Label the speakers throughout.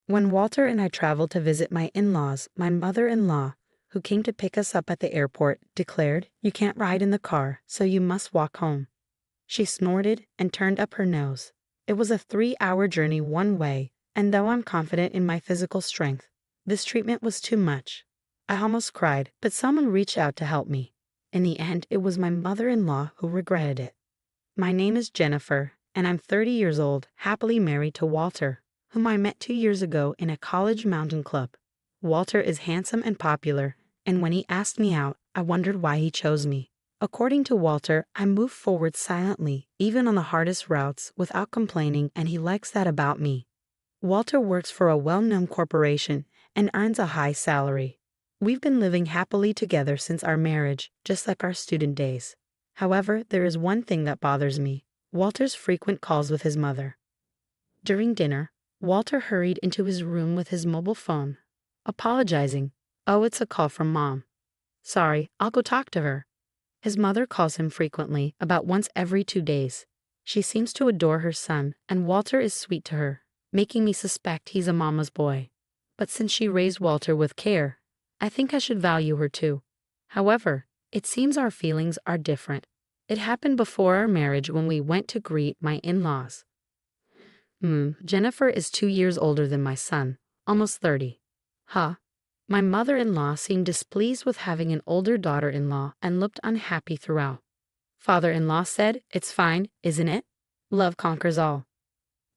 Speaker 1: When Walter and I traveled to visit my in-laws, my mother-in-law, who came to pick us up at the airport, declared, "You can't ride in the car, so you must walk home." She snorted and turned up her nose. It was a 3-hour journey one way, and though I'm confident in my physical strength, this treatment was too much. I almost cried, but someone reached out to help me. In the end, it was my mother-in-law who regretted it. My name is Jennifer, and I'm 30 years old, happily married to Walter, whom I met 2 years ago in a college mountain club. Walter is handsome and popular, and when he asked me out, I wondered why he chose me. According to Walter, I move forward silently, even on the hardest routes, without complaining, and he likes that about me. Walter works for a well-known corporation and earns a high salary. We've been living happily together since our marriage, just like our student days. However, there is one thing that bothers me: Walter's frequent calls with his mother. During dinner, Walter hurried into his room with his mobile phone, apologizing. "Oh, it's a call from Mom. Sorry, I'll go talk to her." His mother calls him frequently, about once every 2 days. She seems to adore her son, and Walter is sweet to her, making me suspect he's a mama's boy. But since she raised Walter with care, I think I should value her too. However, it seems our feelings are different. It happened before our marriage when we went to greet my in-laws. Jennifer is 2 years older than my son, almost 30. My mother-in-law seemed displeased with having an older daughter-in-law and looked unhappy throughout. Father-in-law said, "It's fine, isn't it? Love conquers all."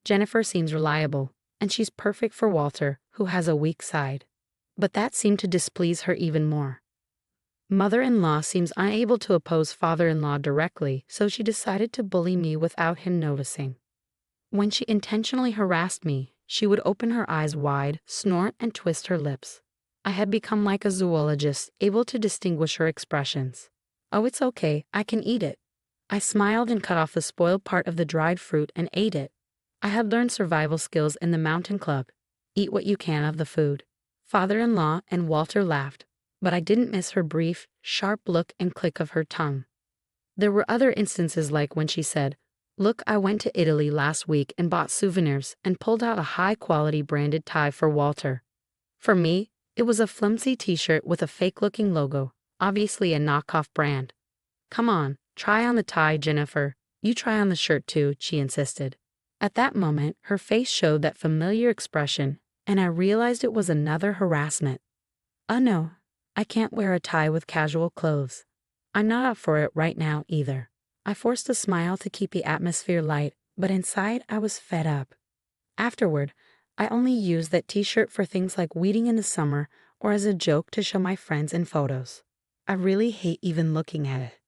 Speaker 1: Jennifer seems reliable, and she's perfect for Walter, who has a weak side. But that seemed to displease her even more. Mother-in-law seems unable to oppose father-in-law directly, so she decided to bully me without him noticing. When she intentionally harassed me, she would open her eyes wide, snort, and twist her lips. I had become like a zoologist, able to distinguish her expressions. "Oh, it's okay, I can eat it." I smiled and cut off the spoiled part of the dried fruit and ate it. I had learned survival skills in the mountain club. Eat what you can of the food. Father-in-law and Walter laughed, but I didn't miss her brief, sharp look and click of her tongue. There were other instances, like when she said, "Look, I went to Italy last week and bought souvenirs," and pulled out a high-quality branded tie for Walter. For me, it was a flimsy t-shirt with a fake-looking logo, obviously a knockoff brand. "Come on, try on the tie, Jennifer. You try on the shirt too," she insisted. At that moment, her face showed that familiar expression, and I realized it was another harassment. "Oh no, I can't wear a tie with casual clothes. I'm not up for it right now either." I forced a smile to keep the atmosphere light, but inside I was fed up. Afterward, I only used that t-shirt for things like weeding in the summer or as a joke to show my friends in photos. I really hate even looking at it.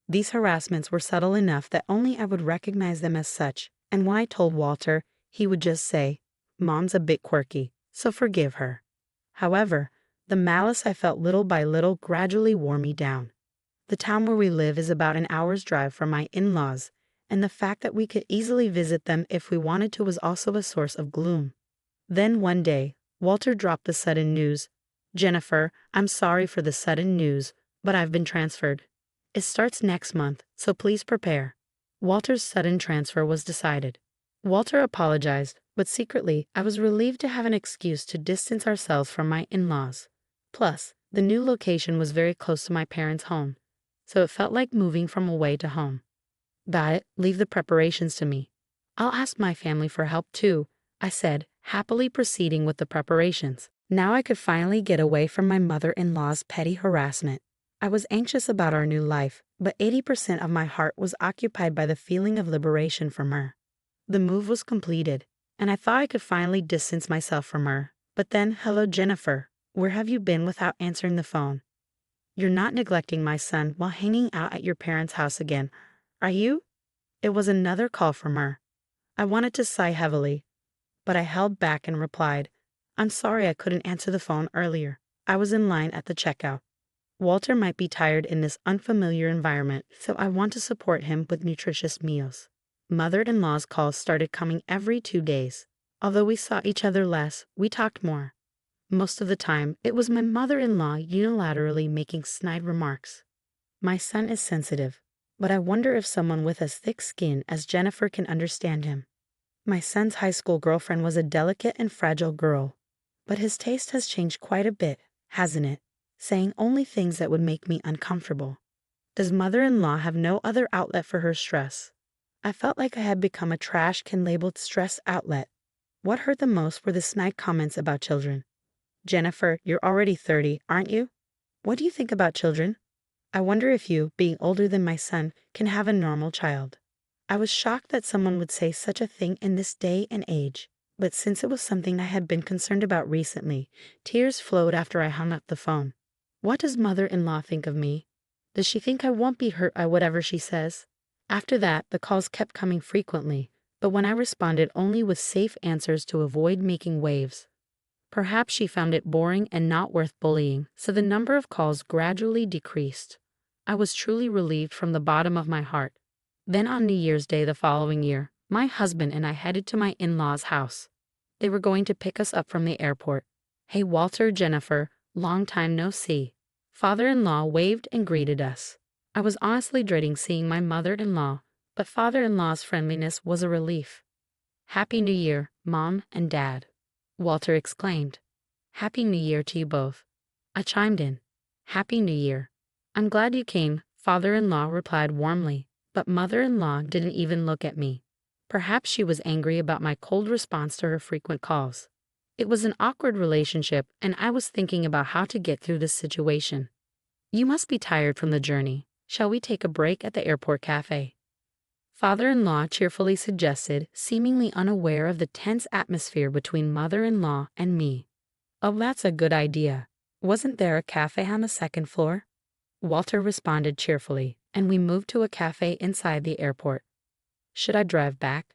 Speaker 1: These harassments were subtle enough that only I would recognize them as such, and when I told Walter, he would just say, "Mom's a bit quirky, so forgive her." However, the malice I felt little by little gradually wore me down. The town where we live is about an hour's drive from my in-laws, and the fact that we could easily visit them if we wanted to was also a source of gloom. Then one day, Walter dropped the sudden news. "Jennifer, I'm sorry for the sudden news, but I've been transferred. It starts next month, so please prepare." Walter's sudden transfer was decided. Walter apologized, but secretly I was relieved to have an excuse to distance ourselves from my in-laws. Plus, the new location was very close to my parents' home, so it felt like moving from away to home. "Got it, leave the preparations to me. I'll ask my family for help too," I said, happily proceeding with the preparations. Now I could finally get away from my mother-in-law's petty harassment. I was anxious about our new life, but 80% of my heart was occupied by the feeling of liberation from her. The move was completed, and I thought I could finally distance myself from her. But then, "Hello, Jennifer. Where have you been?" without answering the phone. "You're not neglecting my son while hanging out at your parents' house again, are you?" It was another call from her. I wanted to sigh heavily, but I held back and replied, "I'm sorry I couldn't answer the phone earlier. I was in line at the checkout. Walter might be tired in this unfamiliar environment, so I want to support him with nutritious meals." Mother-in-law's calls started coming every 2 days. Although we saw each other less, we talked more. Most of the time, it was my mother-in-law unilaterally making snide remarks. My son is sensitive, but I wonder if someone with as thick skin as Jennifer can understand him. My son's high school girlfriend was a delicate and fragile girl. But his taste has changed quite a bit, hasn't it? Saying only things that would make me uncomfortable. Does mother-in-law have no other outlet for her stress? I felt like I had become a trash can labeled stress outlet. What hurt the most were the snide comments about children. Jennifer, you're already 30, aren't you? What do you think about children? I wonder if you, being older than my son, can have a normal child. I was shocked that someone would say such a thing in this day and age, but since it was something I had been concerned about recently, tears flowed after I hung up the phone. What does mother-in-law think of me? Does she think I won't be hurt by whatever she says? After that, the calls kept coming frequently, but when I responded only with safe answers to avoid making waves. Perhaps she found it boring and not worth bullying, so the number of calls gradually decreased. I was truly relieved from the bottom of my heart. Then on New Year's Day the following year, my husband and I headed to my in-laws' house. They were going to pick us up from the airport. Hey Walter, Jennifer, long time no see. Father-in-law waved and greeted us. I was honestly dreading seeing my mother-in-law, but father-in-law's friendliness was a relief. Happy New Year, Mom and Dad, Walter exclaimed. Happy New Year to you both. I chimed in. Happy New Year. I'm glad you came, father-in-law replied warmly, but mother-in-law didn't even look at me. Perhaps she was angry about my cold response to her frequent calls. It was an awkward relationship, and I was thinking about how to get through this situation. You must be tired from the journey. Shall we take a break at the airport cafe? Father-in-law cheerfully suggested, seemingly unaware of the tense atmosphere between mother-in-law and me. Oh, that's a good idea. Wasn't there a cafe on the second floor? Walter responded cheerfully, and we moved to a cafe inside the airport. Should I drive back?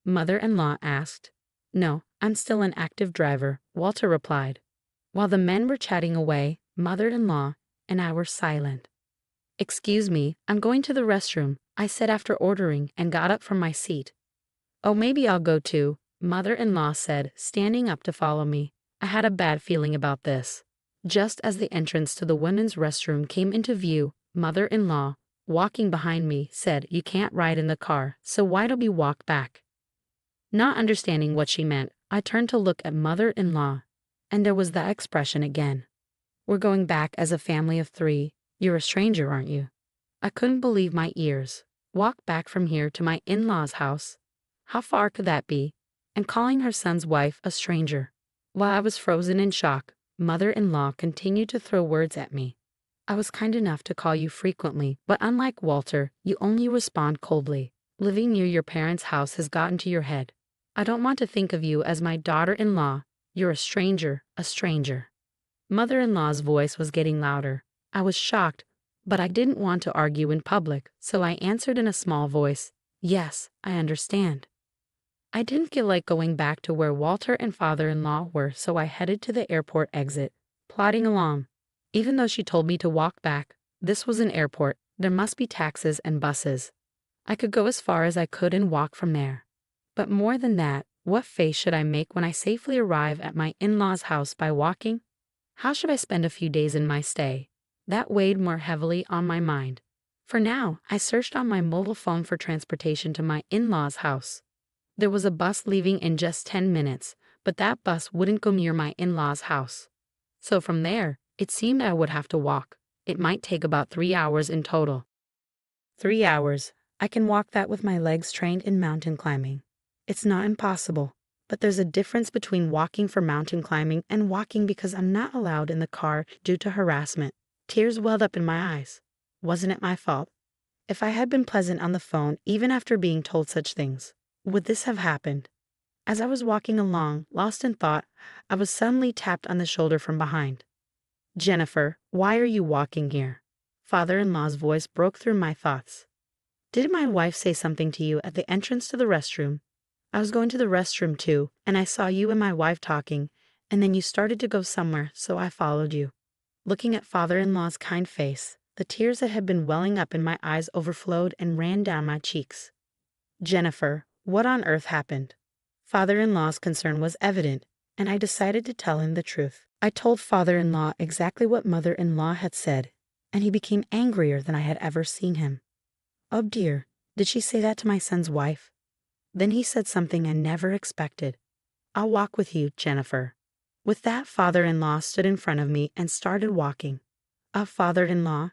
Speaker 1: Mother-in-law asked. No, I'm still an active driver, Walter replied. While the men were chatting away, mother-in-law and I were silent. Excuse me, I'm going to the restroom, I said after ordering and got up from my seat. Oh, maybe I'll go too, mother-in-law said, standing up to follow me. I had a bad feeling about this. Just as the entrance to the women's restroom came into view, mother-in-law, walking behind me, said, You can't ride in the car, so why don't we walk back? Not understanding what she meant, I turned to look at mother-in-law, and there was that expression again. We're going back as a family of 3. You're a stranger, aren't you? I couldn't believe my ears. Walk back from here to my in-laws' house? How far could that be? And calling her son's wife a stranger. While I was frozen in shock, mother-in-law continued to throw words at me. I was kind enough to call you frequently, but unlike Walter, you only respond coldly. Living near your parents' house has gotten to your head. I don't want to think of you as my daughter-in-law. You're a stranger, a stranger. Mother-in-law's voice was getting louder. I was shocked, but I didn't want to argue in public, so I answered in a small voice, Yes, I understand. I didn't feel like going back to where Walter and father-in-law were, so I headed to the airport exit, plodding along. Even though she told me to walk back, this was an airport, there must be taxis and buses. I could go as far as I could and walk from there. But more than that, what face should I make when I safely arrive at my in-laws' house by walking? How should I spend a few days in my stay? That weighed more heavily on my mind. For now, I searched on my mobile phone for transportation to my in-laws' house. There was a bus leaving in just 10 minutes, but that bus wouldn't go near my in-laws' house. So from there, it seemed I would have to walk. It might take about 3 hours in total. 3 hours. I can walk that with my legs trained in mountain climbing. It's not impossible, but there's a difference between walking for mountain climbing and walking because I'm not allowed in the car due to harassment. Tears welled up in my eyes. Wasn't it my fault? If I had been pleasant on the phone, even after being told such things, would this have happened? As I was walking along, lost in thought, I was suddenly tapped on the shoulder from behind. Jennifer, why are you walking here? Father-in-law's voice broke through my thoughts. Did my wife say something to you at the entrance to the restroom? I was going to the restroom too, and I saw you and my wife talking, and then you started to go somewhere, so I followed you. Looking at father-in-law's kind face, the tears that had been welling up in my eyes overflowed and ran down my cheeks. Jennifer, what on earth happened? Father-in-law's concern was evident, and I decided to tell him the truth. I told father-in-law exactly what mother-in-law had said, and he became angrier than I had ever seen him. Oh dear, did she say that to my son's wife? Then he said something I never expected. "I'll walk with you, Jennifer." With that, father-in-law stood in front of me and started walking. Father-in-law,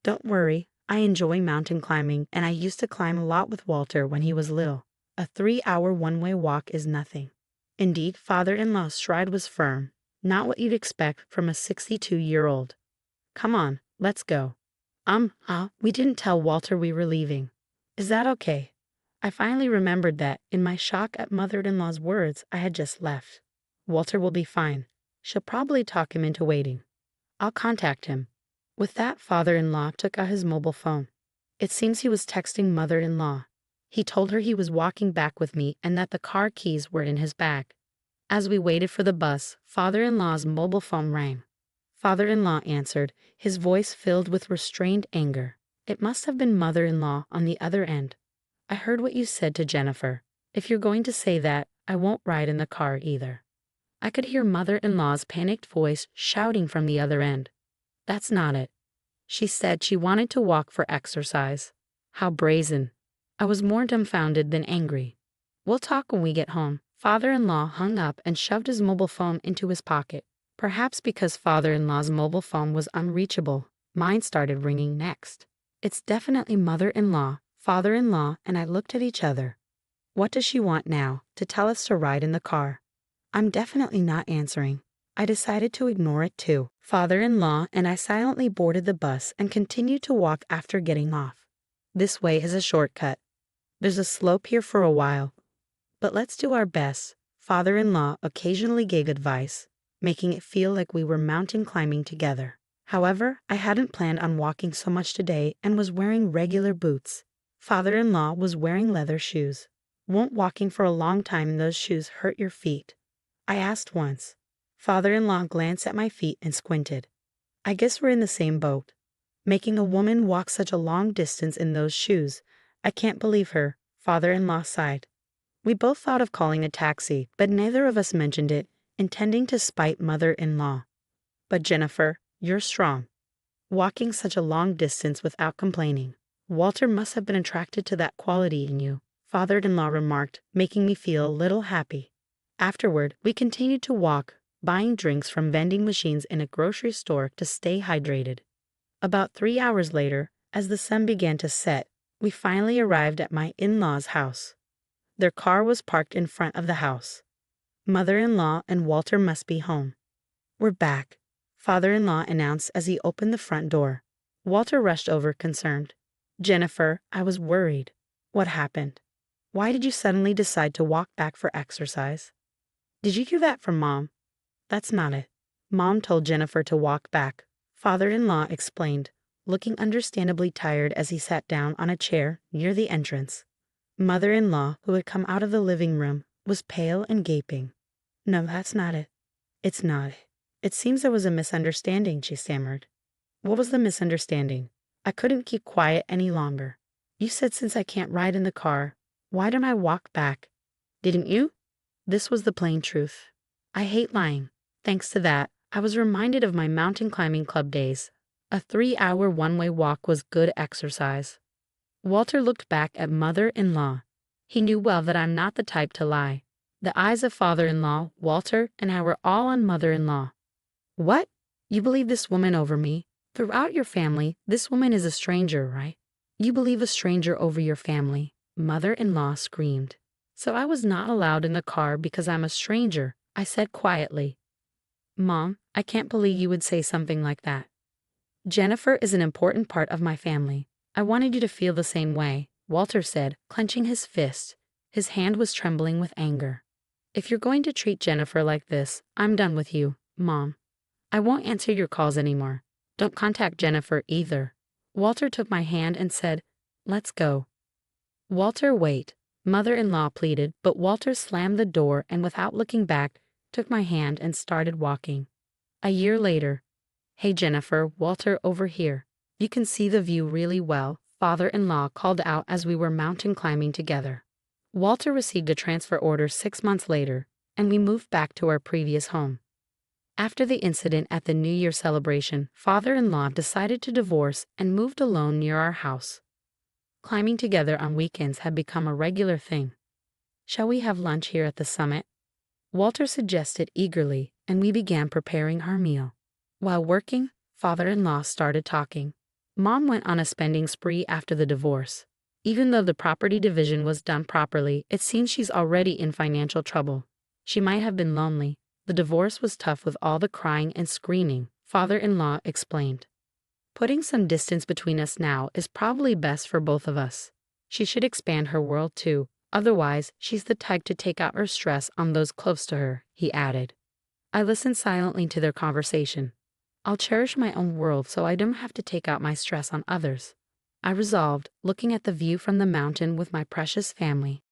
Speaker 1: don't worry, I enjoy mountain climbing and I used to climb a lot with Walter when he was little. A 3-hour one-way walk is nothing. Indeed, father-in-law's stride was firm, not what you'd expect from a 62-year-old. Come on, let's go. We didn't tell Walter we were leaving. Is that okay? I finally remembered that, in my shock at mother-in-law's words, I had just left. Walter will be fine. She'll probably talk him into waiting. I'll contact him. With that, father-in-law took out his mobile phone. It seems he was texting mother-in-law. He told her he was walking back with me and that the car keys were in his bag. As we waited for the bus, father-in-law's mobile phone rang. Father-in-law answered, his voice filled with restrained anger. It must have been mother-in-law on the other end. "I heard what you said to Jennifer. If you're going to say that, I won't ride in the car either." I could hear mother-in-law's panicked voice shouting from the other end. "That's not it. She said she wanted to walk for exercise." How brazen. I was more dumbfounded than angry. "We'll talk when we get home." Father-in-law hung up and shoved his mobile phone into his pocket. Perhaps because father-in-law's mobile phone was unreachable, mine started ringing next. It's definitely mother-in-law, father-in-law, and I looked at each other. What does she want now? To tell us to ride in the car? I'm definitely not answering. I decided to ignore it too. Father-in-law and I silently boarded the bus and continued to walk after getting off. This way is a shortcut. There's a slope here for a while. But let's do our best. Father-in-law occasionally gave advice, making it feel like we were mountain climbing together. However, I hadn't planned on walking so much today and was wearing regular boots. Father-in-law was wearing leather shoes. "Won't walking for a long time in those shoes hurt your feet?" I asked once. Father-in-law glanced at my feet and squinted. I guess we're in the same boat. Making a woman walk such a long distance in those shoes. I can't believe her. Father-in-law sighed. We both thought of calling a taxi, but neither of us mentioned it, intending to spite mother-in-law. But Jennifer, you're strong. Walking such a long distance without complaining. Walter must have been attracted to that quality in you, father-in-law remarked, making me feel a little happy. Afterward, we continued to walk, buying drinks from vending machines in a grocery store to stay hydrated. About 3 hours later, as the sun began to set, we finally arrived at my in-laws' house. Their car was parked in front of the house. Mother-in-law and Walter must be home. "We're back," father-in-law announced as he opened the front door. Walter rushed over, concerned. "Jennifer, I was worried. What happened? Why did you suddenly decide to walk back for exercise?" "Did you hear that from Mom?" "That's not it. Mom told Jennifer to walk back," father-in-law explained, looking understandably tired as he sat down on a chair near the entrance. Mother-in-law, who had come out of the living room, was pale and gaping. "No, that's not it. It's not. It seems there was a misunderstanding," she stammered. "What was the misunderstanding?" I couldn't keep quiet any longer. "You said since I can't ride in the car, why don't I walk back?" "Didn't you?" This was the plain truth. I hate lying. Thanks to that, I was reminded of my mountain climbing club days. A 3-hour one-way walk was good exercise. Walter looked back at mother-in-law. He knew well that I'm not the type to lie. The eyes of father-in-law, Walter, and I were all on mother-in-law. "What? You believe this woman over me? Throughout your family, this woman is a stranger, right? You believe a stranger over your family?" Mother-in-law screamed. "So I was not allowed in the car because I'm a stranger," I said quietly. "Mom, I can't believe you would say something like that. Jennifer is an important part of my family. I wanted you to feel the same way," Walter said, clenching his fist. His hand was trembling with anger. "If you're going to treat Jennifer like this, I'm done with you, Mom. I won't answer your calls anymore. Don't contact Jennifer either." Walter took my hand and said, "Let's go." "Walter, wait," mother-in-law pleaded, but Walter slammed the door and without looking back, took my hand and started walking. A year later. "Hey Jennifer, Walter over here. You can see the view really well," father-in-law called out as we were mountain climbing together. Walter received a transfer order 6 months later, and we moved back to our previous home. After the incident at the New Year celebration, father-in-law decided to divorce and moved alone near our house. Climbing together on weekends had become a regular thing. Shall we have lunch here at the summit? Walter suggested eagerly, and we began preparing our meal. While working, father-in-law started talking. Mom went on a spending spree after the divorce. Even though the property division was done properly, it seems she's already in financial trouble. She might have been lonely. The divorce was tough with all the crying and screaming, father-in-law explained. Putting some distance between us now is probably best for both of us. She should expand her world too, otherwise she's the type to take out her stress on those close to her, he added. I listened silently to their conversation. I'll cherish my own world so I don't have to take out my stress on others, I resolved, looking at the view from the mountain with my precious family.